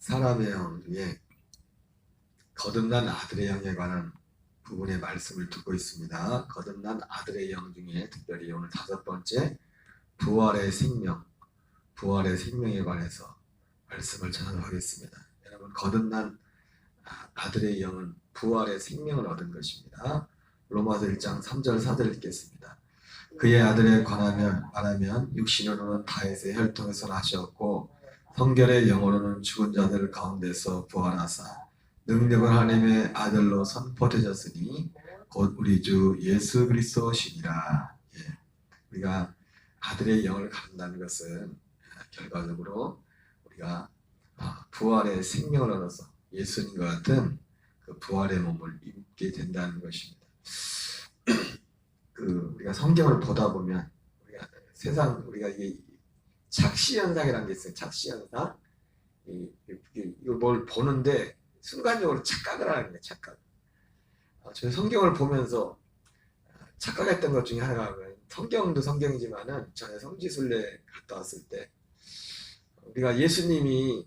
사람의 영 중에 거듭난 아들의 영에 관한 부분의 말씀을 듣고 있습니다. 거듭난 아들의 영 중에 특별히 오늘 5번째 부활의 생명, 부활의 생명에 관해서 말씀을 전하겠습니다. 여러분, 거듭난 아들의 영은 부활의 생명을 얻은 것입니다. 로마서 1장 3절 4절 읽겠습니다. 그의 아들에 관하면 말하면 육신으로는 다윗의 혈통에서 나셨고 성결의 영으로는 죽은 자들 가운데서 부활하사 능력을 하나님의 아들로 선포되셨으니 곧 우리 주 예수 그리스도시니라. 우리가 아들의 영을 갖는다는 것은 결과적으로 우리가 부활의 생명을 얻어서 예수님과 같은 그 부활의 몸을 입게 된다는 것입니다. 우리가 성경을 보다 보면 우리가 이게 착시 현상이라는 게 있어요. 착시 현상. 이걸 뭘 보는데 순간적으로 착각을 하는 거예요. 착각. 저희 성경을 보면서 착각했던 것 중에 하나가 성경도 성경이지만은 전에 성지순례 갔다 왔을 때 우리가 예수님이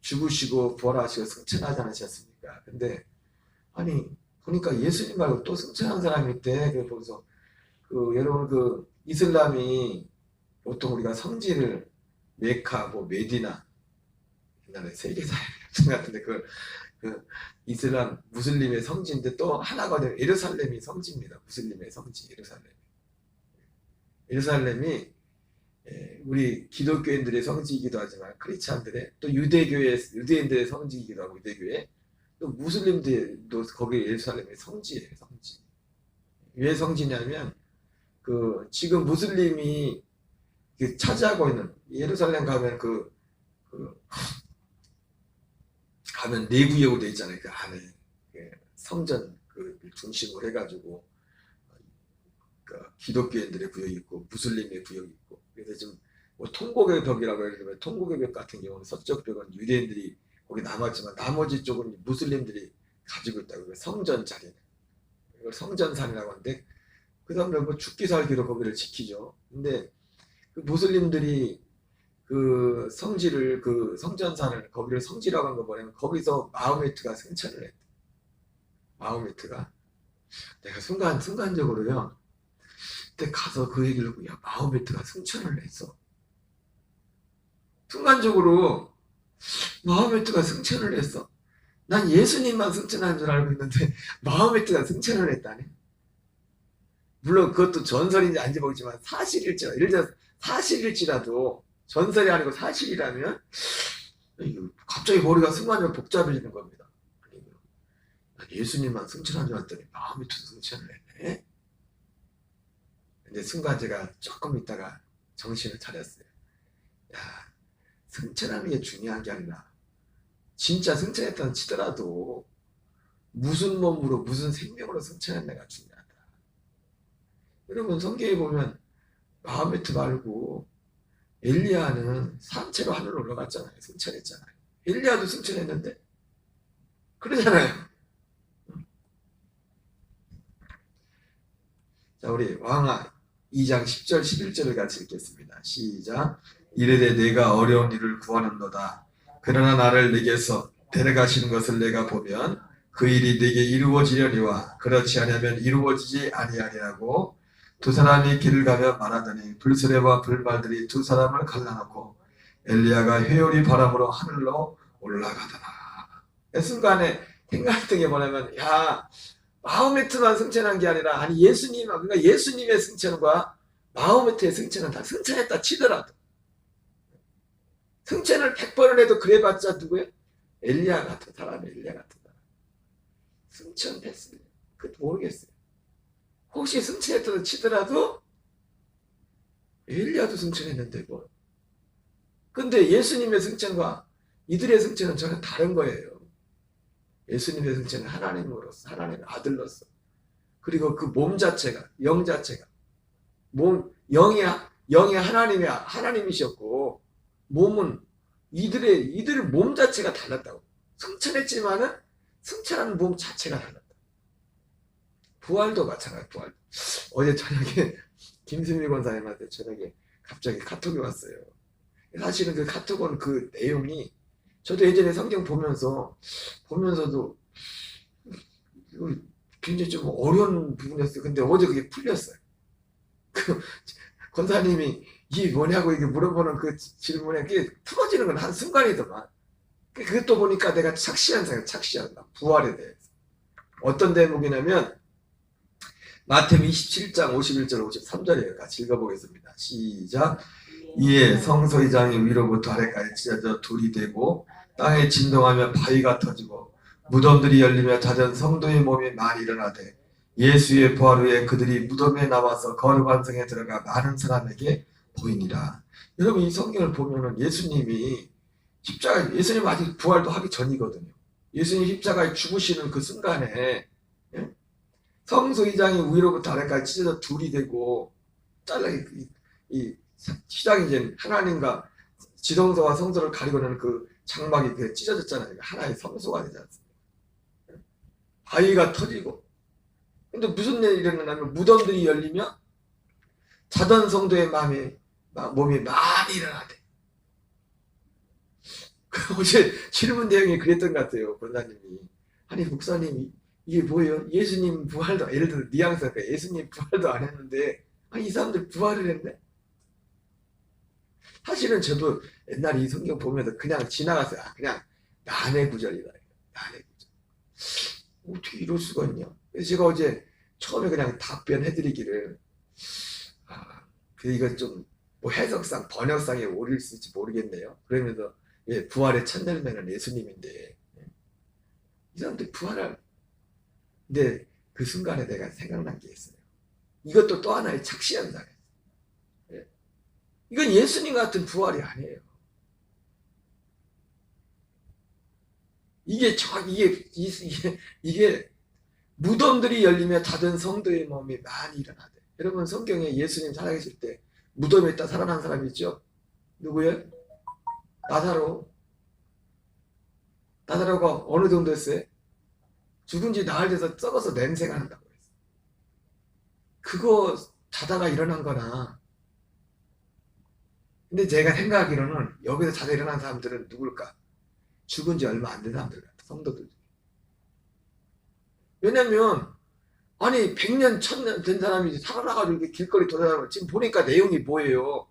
죽으시고 부활하시고 승천하지 않으셨습니까? 근데 아니 보니까 예수님 말고 또 승천한 사람이 있대. 그래서 거기서 여러분 이슬람이 보통 우리가 성지를 메카, 메디나 옛날에 세계사회 같은데 그 이슬람 무슬림의 성지인데 또 하나가 예루살렘이 성지입니다. 무슬림의 성지 예루살렘이 우리 기독교인들의 성지이기도 하지만 크리스찬들의 또 유대인들의 성지이기도 하고 유대교회 또 무슬림들도 거기 예루살렘의 성지예요. 성지. 왜 성지냐면 지금 무슬림이 차지하고 있는 예루살렘 가면 가면 내구역으로 돼 있잖아요. 그 안에 성전 중심으로 해가지고 기독교인들의 구역이 있고 무슬림의 구역이 있고 그래서 지금 통곡의 벽이라고 해서 통곡의 벽 같은 경우는 서쪽 벽은 유대인들이 거기 남았지만 나머지 쪽은 무슬림들이 가지고 있다고. 성전 자리는 이걸 성전산이라고 하는데 그 사람들 죽기 살기로 거기를 지키죠. 근데 무슬림들이 성지를 성전산을 거기를 성지라고 한 거 뭐냐면 거기서 마호메트가 승천을 했대. 마호메트가 내가 순간적으로요 그때 가서 그 얘기를 듣고 야 마호메트가 승천을 했어. 순간적으로 마호메트가 승천을 했어. 난 예수님만 승천한 줄 알고 있는데 마호메트가 승천을 했다네. 물론 그것도 전설인지 아닌지 모르지만 사실일지라도 예를 들어서 사실일지라도 전설이 아니고 사실이라면 갑자기 머리가 순간적으로 복잡해지는 겁니다. 예수님만 승천한 줄 알았더니 마호메트도 승천을 했네. 근데 순간 제가 조금 있다가 정신을 차렸어요. 야, 승천하는 게 중요한 게 아니라 진짜 승천했다 치더라도 무슨 몸으로 무슨 생명으로 승천했냐가 중요하다. 여러분 성경에 보면 마호메트 말고 엘리야는 산채로 하늘로 올라갔잖아요. 승천했잖아요. 엘리야도 승천했는데 그러잖아요. 자, 우리 왕하 2장 10절 11절을 같이 읽겠습니다. 시작. 이르되 내가 어려운 일을 구하는도다. 그러나 나를 내게서 데려가시는 것을 내가 보면 그 일이 내게 이루어지려니와 그렇지 않으면 이루어지지 아니하리라고 두 사람이 길을 가며 말하더니 불수레와 불말들이 두 사람을 갈라놓고 엘리야가 회오리 바람으로 하늘로 올라가더라. 순간에 생각했던 게 뭐냐면 야 마호메트만 승천한 게 아니라 아니 그러니까 예수님의 승천과 마호메트의 승천은 다 승천했다 치더라도 승천을 100번을 해도 그래봤자 누구예요? 엘리야 같은 사람. 승천했어요. 그것도 모르겠어요. 혹시 승천했다고 치더라도 엘리야도 승천했는데 뭐. 근데 예수님의 승천과 이들의 승천은 전혀 다른 거예요. 예수님의 승천은 하나님으로서 하나님의 아들로서 그리고 그 몸 자체가 영 자체가 영이 하나님이셨고 몸은 이들의 몸 자체가 달랐다고. 승천했지만은 승천하는 몸 자체가 달랐다. 부활도 마찬가지. 부활. 어제 저녁에 김수미 권사님한테 저녁에 갑자기 카톡이 왔어요. 사실은 그 카톡은 그 내용이 저도 예전에 성경 보면서도 이거 굉장히 좀 어려운 부분이었어요. 근데 어제 그게 풀렸어요. 그 권사님이 이게 뭐냐고 이게 물어보는 그 질문에 그게 풀어지는 건 한순간이더만. 그것도 보니까 내가 착시한 부활에 대해서. 어떤 대목이냐면 마태복음 27장 51절 53절이에요. 같이 읽어보겠습니다. 시작. 이에 성소이장이 위로부터 아래까지 찢어져 돌이 되고 땅에 진동하며 바위가 터지고 무덤들이 열리며 잦은 성도의 몸이 많이 일어나되 예수의 부활 후에 그들이 무덤에 나와서 거룩한 성에 들어가 많은 사람에게 보이니라. 여러분 이 성경을 보면은 예수님 아직 부활도 하기 전이거든요. 예수님 십자가에 죽으시는 그 순간에 성소이장이 위로부터 아래까지 찢어져 둘이 되고 이 시장이 이제 하나님과 지성소와 성소를 가리고는 그 장막이 찢어졌잖아요. 하나의 성소가 되지 않습니까? 바위가 터지고. 근데 무슨 일이 일어나냐면 무덤들이 열리며 자던 성도의 몸이 많이 일어나대. 어제 질문 내용이 그랬던 것 같아요. 권사님이. 아니 목사님 이게 뭐예요? 예수님 부활도 예를 들어 뉘앙스가 예수님 부활도 안 했는데 이 사람들 부활을 했네? 사실은 저도 옛날에 이 성경 보면서 그냥 지나갔어요. 그냥 난해 구절이다. 난해 구절. 어떻게 이럴 수가 있냐? 그래서 제가 어제 처음에 그냥 답변해드리기를 이건 좀 뭐 해석상 번역상에 오릴 수 있을지 모르겠네요. 그러면서 부활의 첫 열매는 예수님인데 이 사람들 부활할 근데 그 순간에 내가 생각난 게 있어요. 이것도 또 하나의 착시현상이에요. 이건 예수님 같은 부활이 아니에요. 이게 무덤들이 열리며 닫은 성도의 몸이 많이 일어나대. 여러분 성경에 예수님 살아계실 때 무덤에 있다 살아난 사람이 있죠? 누구예요? 나사로가 어느 정도 했어요? 죽은 지 나흘 돼서 썩어서 냄새가 난다고 했어요. 그거 자다가 일어난 거나. 근데 제가 생각하기로는 여기서 자다 일어난 사람들은 누굴까? 죽은 지 얼마 안 된 사람들 같아. 성도들. 왜냐면 아니 100년 1000년 된 사람이 살아나가지고 이렇게 길거리 돌아다니고 지금 보니까 내용이 뭐예요?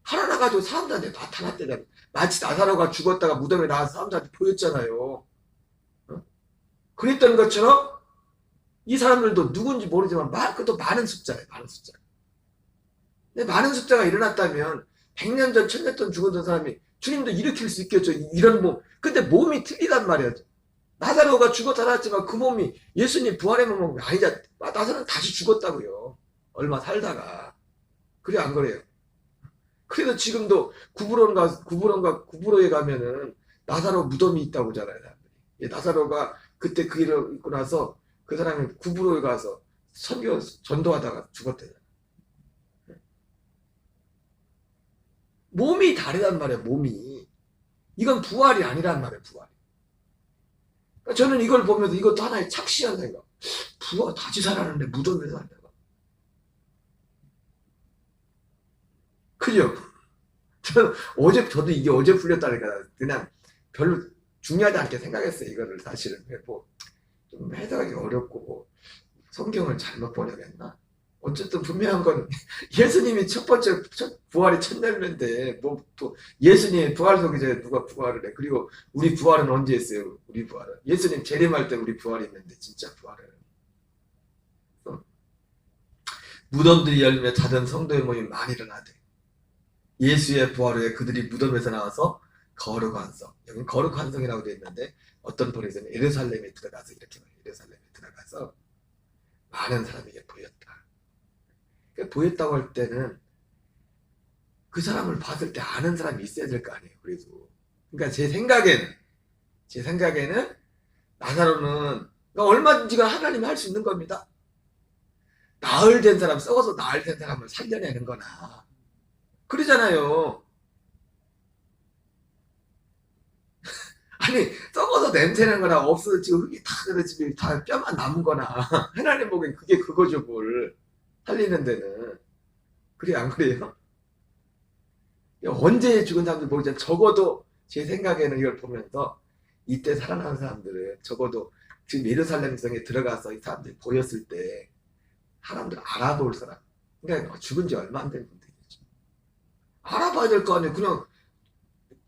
살아나가지고 사람들한테 나타났대잖아. 마치 나사로가 죽었다가 무덤에 나와서 사람들한테 보였잖아요. 그랬던 것처럼 이 사람들도 누군지 모르지만 그것도 많은 숫자예요. 많은 숫자. 근데 많은 숫자가 일어났다면 100년 전 1000년 전 죽었던 사람이 주님도 일으킬 수 있겠죠. 이런 몸. 근데 몸이 틀리단 말이야. 나사로가 죽어 살았지만 그 몸이 예수님 부활의 몸이 아니자. 나사로는 다시 죽었다고요. 얼마 살다가. 그래 안 그래요? 그래서 지금도 구부로에 가면은 나사로 무덤이 있다고 하잖아요. 나사로가 그때 그 일을 있고 나서 그 사람이 구부로에 가서 전도하다가 죽었대요. 몸이 다르단 말이에요. 몸이. 이건 부활이 아니란 말이에요. 부활이. 그러니까 저는 이걸 보면서 이것도 하나의 착시한 생각. 부활 다시 살았는데 무덤에서 산다고. 그죠? 저도 이게 어제 풀렸다니까 그냥 별로 중요하지 않게 생각했어요. 이거를 사실은. 좀 해석하기 어렵고 성경을 잘못 번역했나? 어쨌든 분명한 건 예수님이 첫 번째 부활이 첫 열매인데 또 예수님의 부활 속에 누가 부활을 해? 그리고 우리 부활은 언제 했어요? 우리 부활은 예수님 재림할 때 우리 부활이 있는데 진짜 부활은 무덤들이 열리며 잦은 성도의 몸이 많이 일어나대. 예수의 부활 후에 그들이 무덤에서 나와서 거룩한 성, 여기 거룩한 성이라고 되어 있는데 어떤 본에서는 예루살렘에 들어가서 이렇게 말해요. 예루살렘에 들어가서 많은 사람에게 보였다. 보였다고 할 때는 그 사람을 봤을 때 아는 사람이 있어야 될 거 아니에요. 그래도 그러니까 제 생각에는 나사로는 얼마든지가 하나님이 할 수 있는 겁니다. 나흘 된 사람, 썩어서 나흘 된 사람을 살려내는 거나 그러잖아요. 아니 썩어서 냄새나는 거나 없어서 지금 흙이 다 뼈만 남은 거나 하나님 보기엔 그게 그거죠. 뭘 살리는 데는. 그래 안 그래요? 언제 죽은 사람들 모르지만 적어도 제 생각에는 이걸 보면서 이때 살아난 사람들은 적어도 지금 예루살렘 성에 들어가서 이 사람들이 보였을 때 사람들 알아볼 사람, 그러니까 죽은 지 얼마 안 된 분들이겠죠. 알아봐야 될 거 아니에요.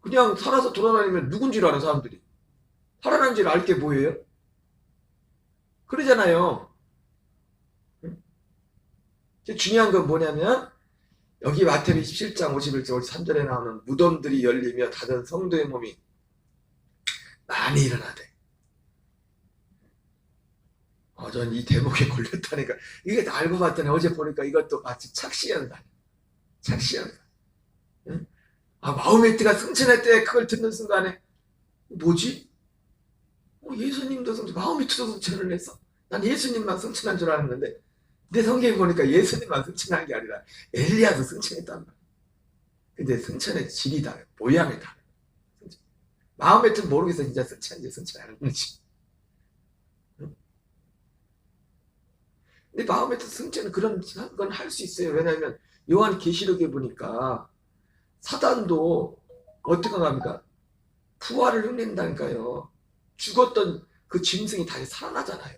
그냥 살아서 돌아다니면 누군지를 아는 사람들이. 살아난지를 알 게 뭐예요? 그러잖아요. 중요한 건 뭐냐면 여기 마태복음 17장 51절 3절에 나오는 무덤들이 열리며 닫은 성도의 몸이 많이 일어나대. 전 이 대목에 걸렸다니까. 이게 알고 봤더니 어제 보니까 이것도 마치 착시현상. 착시현상. 응? 마음의 띠가 승천했대. 그걸 듣는 순간에 뭐지? 예수님도 마음의 띠도 승천을 했어. 난 예수님만 승천한 줄 알았는데 내 성경에 보니까 예수님만 승천한 게 아니라 엘리야도 승천했단 말이야. 근데 승천의 질이 다르, 모양이 다르. 마음의 띠는 모르겠어. 진짜 승천인지 승천 안 했는지. 근데 마음의 뜻 승천은 그런 건 할 수 있어요. 왜냐하면 요한 계시록에 보니까 사단도 어떻게 합니까? 부활을 흉낸다니까요. 죽었던 그 짐승이 다시 살아나잖아요.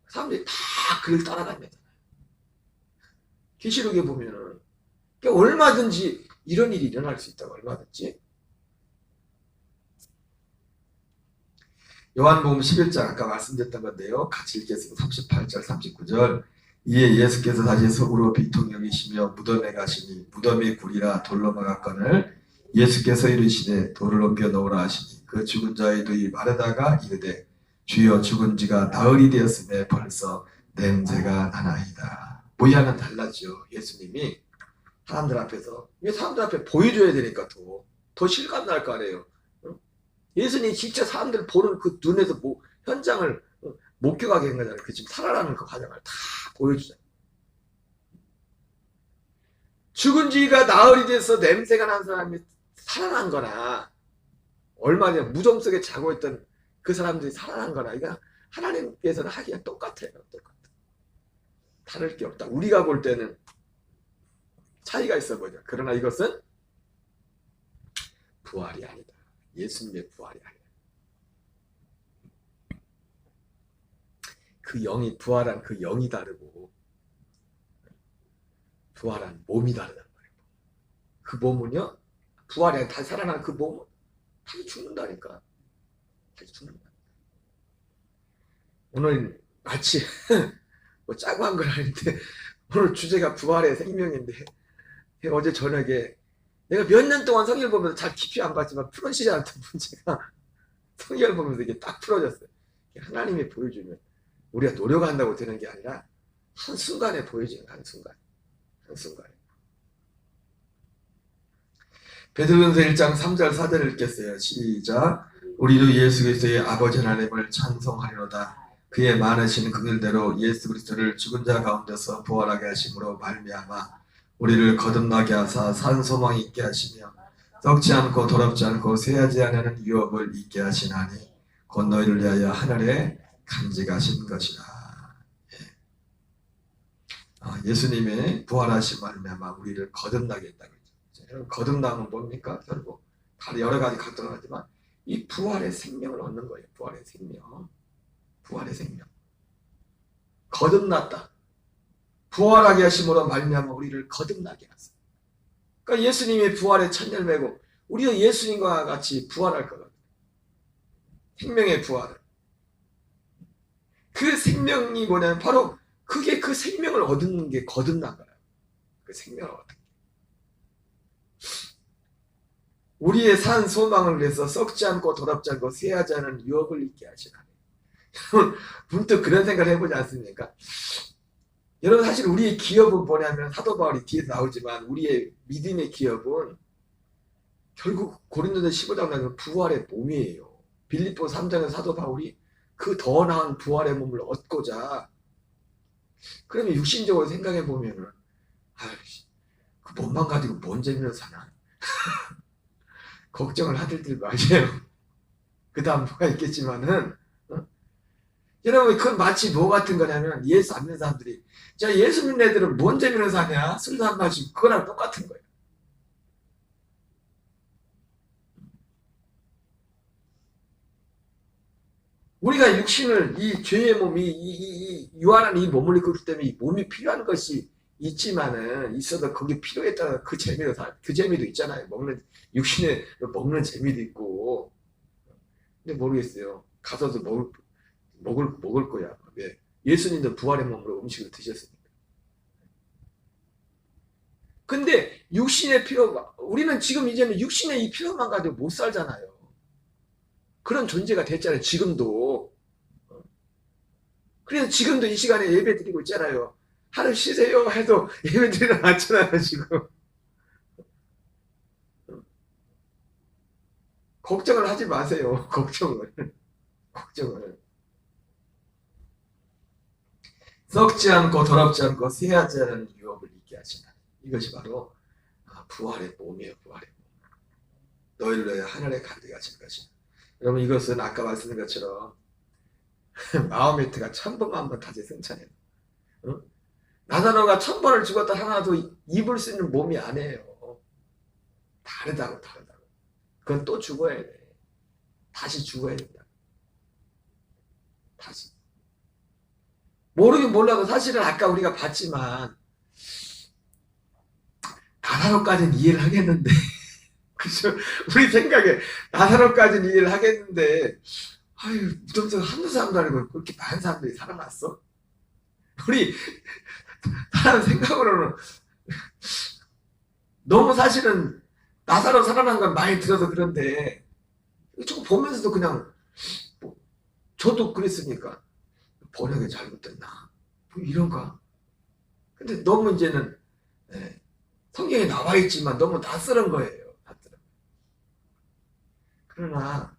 사람들이 다 그를 따라다니잖아요. 계시록에 보면은 그러니까 얼마든지 이런 일이 일어날 수 있다고. 얼마든지. 요한복음 11장 아까 말씀드렸던 건데요. 같이 읽겠습니다. 38절 39절. 이에 예수께서 다시 속으로 비통 여기시며 무덤에 가시니 무덤이 굴이라 돌로 막았거늘 예수께서 이르시되 돌을 옮겨 놓으라 하시니 그 죽은 자의 눈이 마르다가 이르되 주여 죽은 지가 나흘이 되었음에 벌써 냄새가 나나이다. 모양은 달랐죠. 예수님이 사람들 앞에서. 사람들 앞에 보여줘야 되니까 더 실감 날 거 아니에요. 예수님이 진짜 사람들 보는 그 눈에서 현장을 목격하게 한 거잖아요. 그 지금 살아나는 그 과정을 다 보여주잖아요. 죽은 지가 나흘이 돼서 냄새가 난 사람이 살아난 거나 얼마 전에 무덤 속에 자고 있던 그 사람들이 살아난 거나 이거 하나님께서는 하기가 똑같아요. 똑같아. 다를 게 없다. 우리가 볼 때는 차이가 있어 보죠. 그러나 이것은 부활이 아니다. 예수님의 부활이 아니다. 그 영이 부활한 그 영이 다르고 부활한 몸이 다르단 말이에요. 그 몸은요, 부활이 아니라 다시 살아난 그 몸은 다시 죽는다니까. 다시 죽는다. 오늘 마치 뭐 짜고 한 건 아닌데 오늘 주제가 부활의 생명인데 어제 저녁에 내가 몇 년 동안 성경 보면서 잘 깊이 안 봤지만 풀어지지 않던 문제가 성경을 보면서 이게 딱 풀어졌어요. 하나님이 보여주면 우리가 노력한다고 되는 게 아니라 한순간에 보여지는 한순간에. 베드로전서 1장 3절 4절을 읽겠어요. 시작. 우리도 예수 그리스도의 아버지 하나님을 찬송하리로다. 그의 많으신 긍휼대로 예수 그리스도를 죽은 자 가운데서 부활하게 하심으로 말미암아 우리를 거듭나게 하사 산 소망이 있게 하시며 썩지 않고 더럽지 않고 쇠하지 않는 유업을 있게 하시나니 곧 너희를 위하여 하늘에 간직하신 것이라. 예수님의 부활하신 말미암아 우리를 거듭나게 했다고 했죠. 거듭남은 뭡니까? 결국 다 여러 가지 각도가 하지만 이 부활의 생명을 얻는 거예요. 부활의 생명. 부활의 생명. 거듭났다. 부활하게 하심으로 말미암아 우리를 거듭나게 하세요. 그러니까 예수님의 부활의 첫 열매고 우리도 예수님과 같이 부활할 거거든요. 생명의 부활을. 그 생명이 뭐냐면 바로 그게 그 생명을 얻는 게 거듭난 거예요. 그 생명을 얻는 게. 우리의 산 소망을 위해서 썩지 않고 더럽지 않고 쇠하지 않은 유업을 있게 하시나니. 문득 그런 생각을 해보지 않습니까? 여러분 사실 우리의 기업은 뭐냐면 사도 바울이 뒤에서 나오지만 우리의 믿음의 기업은 결국 고린도서 15장 나오는 부활의 몸이에요. 빌립보 3장에서 사도 바울이 그 더 나은 부활의 몸을 얻고자 그러면 육신적으로 생각해 보면은 그 몸만 가지고 뭔 재미로 사나 걱정을 하들들 마세요. 그 다음 뭐가 있겠지만은 여러분 그건 마치 뭐 같은 거냐면 예수 안 믿는 사람들이 자 예수 믿는 애들은 뭔 재미로 사냐 술도 안 마시고 그거랑 똑같은 거예요. 우리가 육신을 이 죄의 몸, 이 유한한 이 몸을 입고 있기 때문에 이 몸이 필요한 것이 있지만은 있어도 거기 필요에 따라 그 재미도 그 재미도 있잖아요. 육신에 먹는 재미도 있고. 근데 모르겠어요. 가서도 먹을 거야. 왜? 예수님도 부활의 몸으로 음식을 드셨으니까. 근데 육신의 필요가, 우리는 지금 이제는 육신의 이 필요만 가지고 못 살잖아요. 그런 존재가 됐잖아요. 지금도. 그래서 지금도 이 시간에 예배 드리고 있잖아요. 하루 쉬세요 해도 예배 드리러 왔잖아요, 지금. 걱정을 하지 마세요. 걱정을. 썩지 않고 더럽지 않고 쇠하지 않은 유업을 있게 하시나. 이것이 바로 부활의 몸이에요. 부활의 몸. 너희를 위하여 하늘에 가득 하실 것이다. 여러분, 이것은 아까 말씀드린 것처럼 마호메트가 1000번만 다시 승천해요. 응? 나사로가 1000번을 죽었다 하나도 입을 수 있는 몸이 아니에요. 다르다고. 그건 또 죽어야 돼. 다시 죽어야 된다. 다시. 모르긴 몰라도 사실은 아까 우리가 봤지만 나사로까지는 이해를 하겠는데 그죠? 우리 생각에 나사로까지는 이해를 하겠는데 아유, 무덤 한두 사람도 아니고 그렇게 많은 사람들이 살아났어? 우리 사람 생각으로는 너무 사실은 나사로 살아난 건 많이 들어서 그런데 조금 보면서도 그냥 저도 그랬으니까 번역이 잘못됐나 뭐 이런가. 근데 너무 이제는 성경에 나와 있지만 너무 낯설은 거예요. 그러나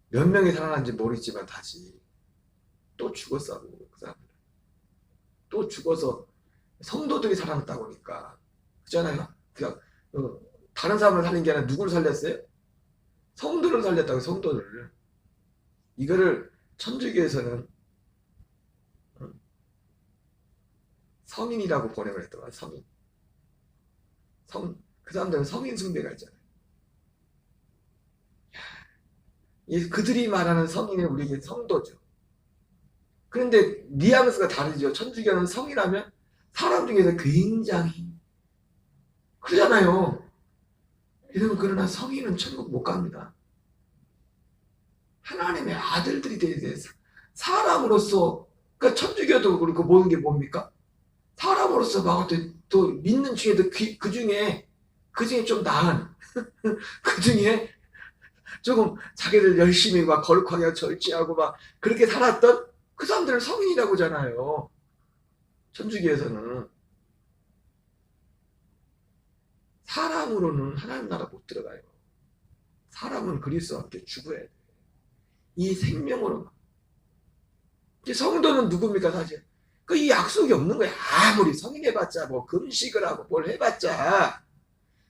몇 명이 살아난지 모르겠지만 다시 또 죽었어. 그 사람들 또 죽어서 성도들이 살아났다고 하니까 그잖아요. 그냥 다른 사람을 살린 게 아니라 누구를 살렸어요? 성도를 살렸다고. 성도를. 이거를 천주교에서는 성인이라고 번역을 했더라. 성인. 그 사람들은 성인 숭배가 있잖아요. 그들이 말하는 성인은 우리에게 성도죠. 그런데 뉘앙스가 다르죠. 천주교는 성이라면 사람 중에서 굉장히 그러잖아요. 여러분, 그러나 성인은 천국 못 갑니다. 하나님의 아들들이 돼야 돼. 사람으로서, 그러니까 천주교도 그렇고 모든 게 뭡니까? 사람으로서 막 또 믿는 중에도 그 중에 좀 나은 그 중에 조금 자기들 열심히 막 거룩하게 절제하고 막 그렇게 살았던 그 사람들을 성인이라고 하잖아요. 천주교에서는. 사람으로는 하나님 나라 못 들어가요. 사람은 그리스도와 함께 죽어야 돼. 이 생명으로. 성도는 누굽니까 사실? 이 약속이 없는 거야. 아무리 성인 해봤자 뭐 금식을 하고 뭘 해봤자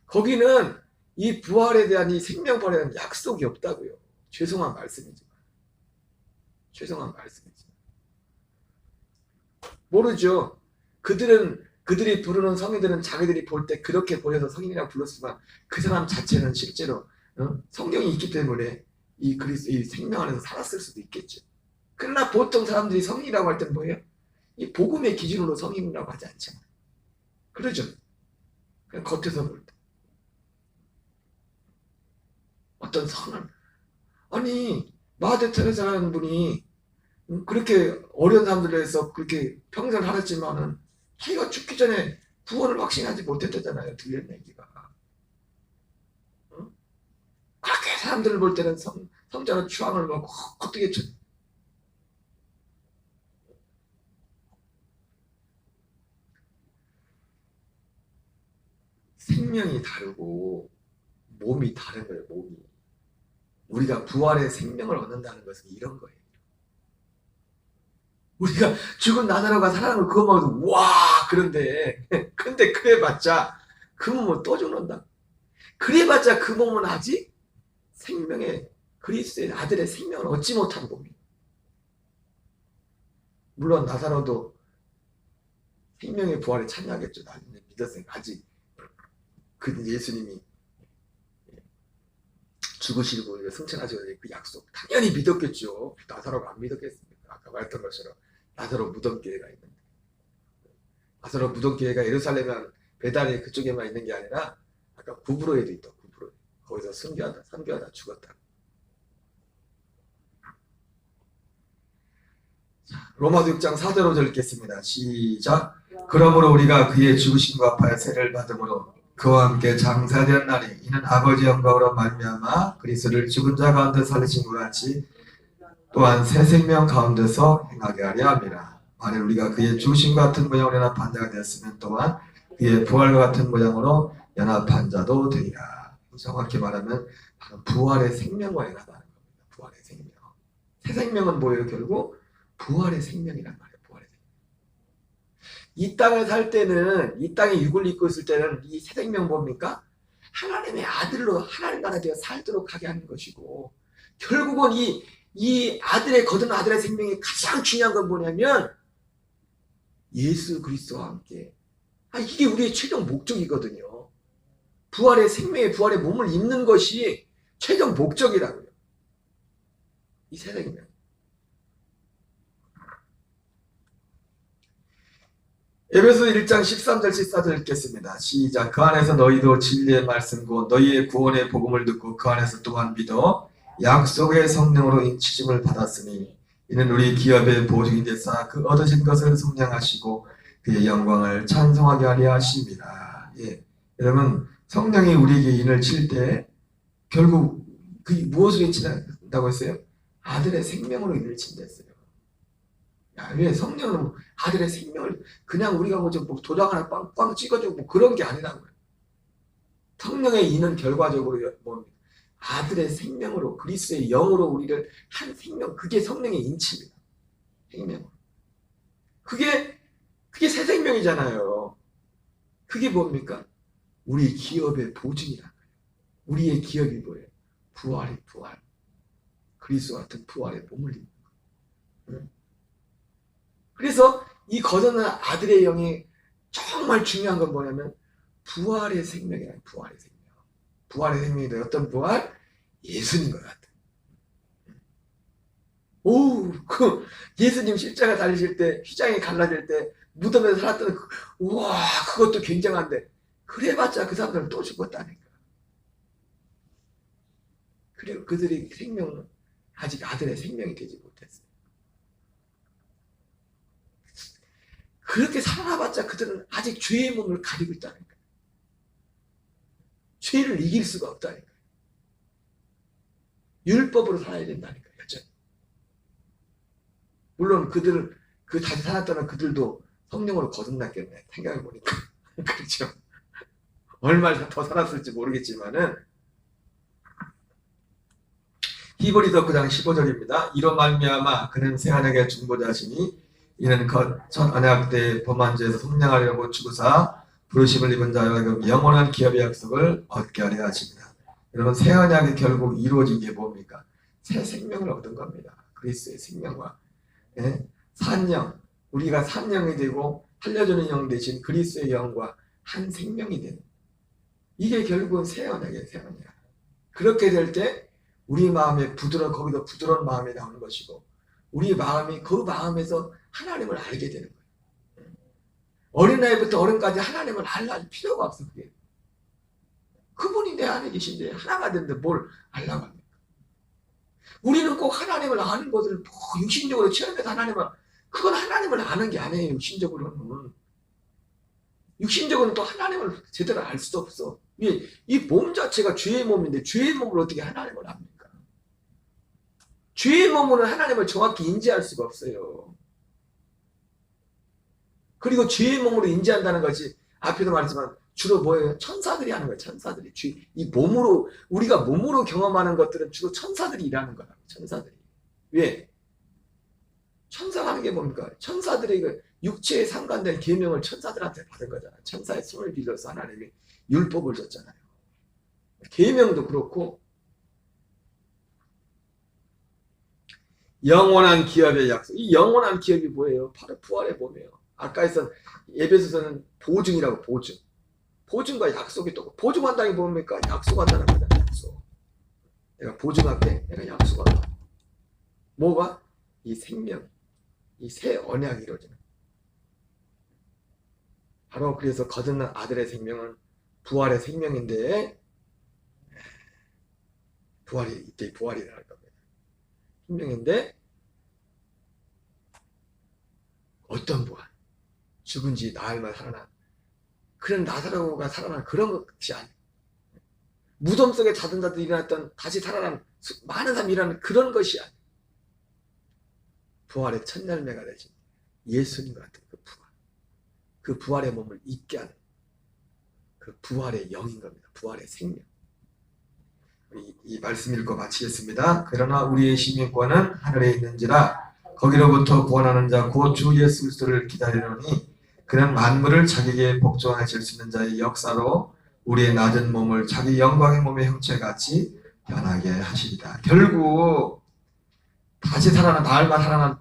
거기는 이 부활에 대한 이 생명부활에 대한 약속이 없다고요. 죄송한 말씀이지만. 모르죠. 그들이 부르는 성인들은 자기들이 볼 때 그렇게 보여서 성인이라고 불렀지만 그 사람 자체는 실제로 성경이 있기 때문에 이 생명 안에서 살았을 수도 있겠죠. 그러나 보통 사람들이 성인이라고 할 때는 뭐예요? 이 복음의 기준으로 성인이라고 하지 않잖아요. 그러죠. 그냥 겉에서 볼 때. 어떤 선한, 아니 마하데 테레사라는 분이 그렇게 어려운 사람들에서 그렇게 평생을 살았지만은 자기가 죽기 전에 구원을 확신하지 못했잖아요. 들리는 얘기가. 그렇게 사람들을 볼 때는 성자는 추앙을 받고 어떻게 생명이 다르고 몸이 다른 거예요. 몸이. 우리가 부활의 생명을 얻는다는 것은 이런 거예요. 우리가 죽은 나사로가 살아나는 거 그것만 해도 와 그런데 근데 그래봤자 그 몸은 또 죽는다. 그래봤자 그 몸은 아직 생명의 그리스도의 아들의 생명을 얻지 못한 몸이에요. 물론 나사로도 생명의 부활에 참여하겠죠. 믿었으니까 아직 그 예수님이 죽으시고 우리가 승천하시고 그 약속 당연히 믿었겠죠. 나사로가 안 믿었겠습니까? 아까 말했던 것처럼 나사로 무덤교회가 있는데, 나사로 무덤교회가 예루살렘 베다니 그쪽에만 있는 게 아니라 아까 구브로에도 있다. 구브로에 거기서 선교하다 죽었다. 로마서 6장 4절로 읽겠습니다. 시작. 그러므로 우리가 그의 죽으심과 부활세를 받음으로 그와 함께 장사되었나니 이는 아버지 영광으로 말미암아 그리스도를 죽은 자 가운데 살리신 것 같이 또한 새 생명 가운데서 행하게 하려 함이라. 만일 우리가 그의 죽으심과 같은 모양으로 연합한 자가 되었으면 또한 그의 부활과 같은 모양으로 연합한 자도 되리라. 정확히 말하면 바로 부활의 생명과 연합하는 겁니다. 부활의 생명. 새 생명은 뭐예요? 결국 부활의 생명이란 말이에요. 부활의 생명. 이 땅에 살 때는, 이 땅에 육을 입고 있을 때는 이 새 생명 뭡니까? 하나님의 아들로 하나님 나라 되어 살도록 하게 하는 것이고, 결국은 이 아들의 거듭난 아들의 생명이 가장 중요한 건 뭐냐면 예수 그리스도와 함께, 이게 우리의 최종 목적이거든요. 부활의 생명의 부활의 몸을 입는 것이 최종 목적이라고요. 이 새 생명. 에베소 1장 13절 14절 읽겠습니다. 시작. 그 안에서 너희도 진리의 말씀 곧 너희의 구원의 복음을 듣고 그 안에서 또한 믿어 약속의 성령으로 인치심을 받았으니 이는 우리 기업의 보증이 되사 그 얻으신 것을 성량하시고 그의 영광을 찬송하게 하려 하심이라. 예. 여러분, 성령이 우리에게 인을 칠 때 결국 그 무엇으로 인친다고 했어요? 아들의 생명으로 인을 친다 했어요. 왜 성령은 아들의 생명을 그냥 우리가 뭐 도장 하나 빵빵 찍어주고 뭐 그런 게 아니라고요. 성령의 인은 결과적으로 뭡니까? 아들의 생명으로 그리스도의 영으로 우리를 한 생명, 그게 성령의 인치입니다. 생명으로. 그게 새 생명이잖아요. 그게 뭡니까? 우리 기업의 보증이란 거예요. 우리의 기업이 뭐예요? 부활의 부활. 그리스도 같은 부활의 몸을 입는 거예요. 그래서 이 거듭난 아들의 영이 정말 중요한 건 뭐냐면 부활의 생명이라는 부활의 생명. 부활의 생명이 어떤 부활? 예수님 것 같아. 그 예수님 십자가 달리실 때 휘장이 갈라질 때 무덤에서 살았던 우와, 그것도 굉장한데 그래봤자 그 사람들은 또 죽었다니까. 그리고 그들의 생명은 아직 아들의 생명이 되지 못했어요. 그렇게 살아봤자 그들은 아직 죄의 몸을 가리고 있다니까. 죄를 이길 수가 없다니까. 율법으로 살아야 된다니까, 여전히. 물론 다시 살았다는 그들도 성령으로 거듭났겠네, 생각해보니까. 그렇죠. 얼마나 더 살았을지 모르겠지만은, 히브리서 9장 15절입니다. 이로 말미암아 그는 새 언약의 중보자시니 이는 첫 언약 때 범한 죄에서 속량하려고 죽으사 부르심을 입은 자여 영원한 기업의 약속을 얻게 하려 하십니다. 여러분, 새 언약이 결국 이루어진 게 뭡니까? 새 생명을 얻은 겁니다. 그리스도의 생명과 산영, 우리가 산영이 되고 살려주는 영 대신 그리스도의 영과 한 생명이 되는, 이게 결국은 새 언약이에요. 새 언약. 그렇게 될 때 우리 마음에 거기서 부드러운 마음이 나오는 것이고, 우리 마음이 그 마음에서 하나님을 알게 되는 거예요. 어린아이부터 어른까지 하나님을 알 필요가 없어. 그게. 그분이 내 안에 계신데 하나가 되는데 뭘 알라고 합니까? 우리는 꼭 하나님을 아는 것을 육신적으로 체험해서 그건 하나님을 아는 게 아니에요. 육신적으로는. 육신적으로는 또 하나님을 제대로 알 수도 없어. 이 몸 자체가 죄의 몸인데 죄의 몸을 어떻게 하나님을 압니까? 죄의 몸으로는 하나님을 정확히 인지할 수가 없어요. 그리고 죄의 몸으로 인지한다는 것이 앞에도 말했지만 주로 뭐예요? 천사들이 하는 거예요. 천사들이. 우리가 몸으로 경험하는 것들은 주로 천사들이 일하는 거라고. 천사들이. 왜? 천사가 하는 게 뭡니까? 천사들의 육체에 상관된 계명을 천사들한테 받은 거잖아요. 천사의 손을 빌려서 하나님이 율법을 줬잖아요. 계명도 그렇고, 영원한 기업의 약속. 이 영원한 기업이 뭐예요? 바로 부활의 몸이에요. 아까에서 에베소서는 보증이라고, 보증. 보증과 약속이 또 보증한다는 게 뭡니까? 약속한다는 거잖아요. 약속. 내가 보증할게. 내가 약속한다. 뭐가? 이 생명, 이 새 언약이 이루어지는. 바로 그래서 거듭난 아들의 생명은 부활의 생명인데, 이때 부활이라는 겁니다. 생명인데, 어떤 부활? 죽은 지 나흘만 살아난, 그런 나사로가 살아난 그런 것이 아니에요. 무덤 속에 자던 자들 일어났던 다시 살아난 많은 사람이 일어나는 그런 것이 아니에요. 부활의 첫 열매가 되신 예수님과 같은 그 부활, 그 부활의 몸을 잊게 하는 그 부활의 영인 겁니다. 부활의 생명. 이 말씀 읽고 마치겠습니다. 그러나 우리의 시민권은 하늘에 있는지라 거기로부터 구원하는 자 곧 주 예수 그리스도를 기다리노니 그는 만물을 자기에게 복종하실 수 있는 자의 역사로 우리의 낮은 몸을 자기 영광의 몸의 형체같이 변하게 하시리라. 결국 다시 살아난 나흘만 살아난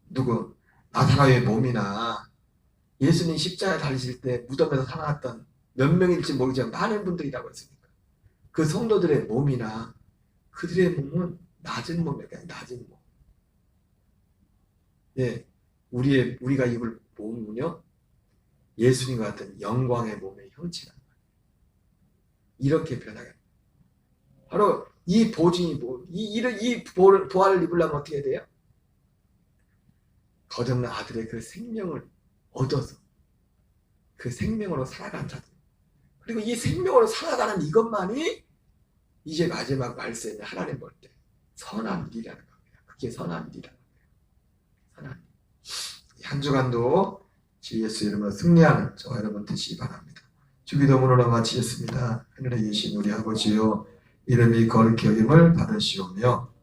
누구? 나사로의 몸이나 예수님 십자가에 달리실 때 무덤에서 살아났던 몇 명일지 모르지만 많은 분들이라고 했으니까 그 성도들의 몸이나 그들의 몸은 낮은 몸이에요. 그냥 낮은 몸. 예, 우리가 입을 몸은요 예수님과 같은 영광의 몸의 형체란 말이에요. 이렇게 변하게. 바로 이 보증이 이 부활을 입으려면 어떻게 돼요? 거듭난 아들의 그 생명을 얻어서 그 생명으로 살아간 자들. 그리고 이 생명으로 살아가는 이것만이 이제 마지막 말씀에 하나님 볼 때 선한 일이라는 겁니다. 그게 선한 일이라는 거예요. 선한 일. 한 주간도 주 예수 이름으로 승리하는 저와 여러분 되시기 바랍니다. 주기도문으로 마치겠습니다. 하늘에 계신 우리 아버지요 이름이 거룩히 여김을 받으시오며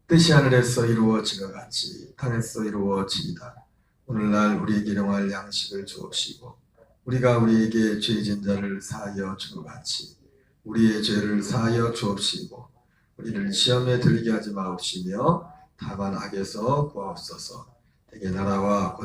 뜻이 하늘에서 이루어지는 같이 땅에서 이루어지이다. 오늘날 우리에게 일용할 양식을 주옵시고 우리가 우리에게 죄진 자를 사하여 주는 같이 우리의 죄를 사하여 주옵시고 우리를 시험에 들게 하지 마옵시며 다만 악에서 구하옵소서. 대개 나라와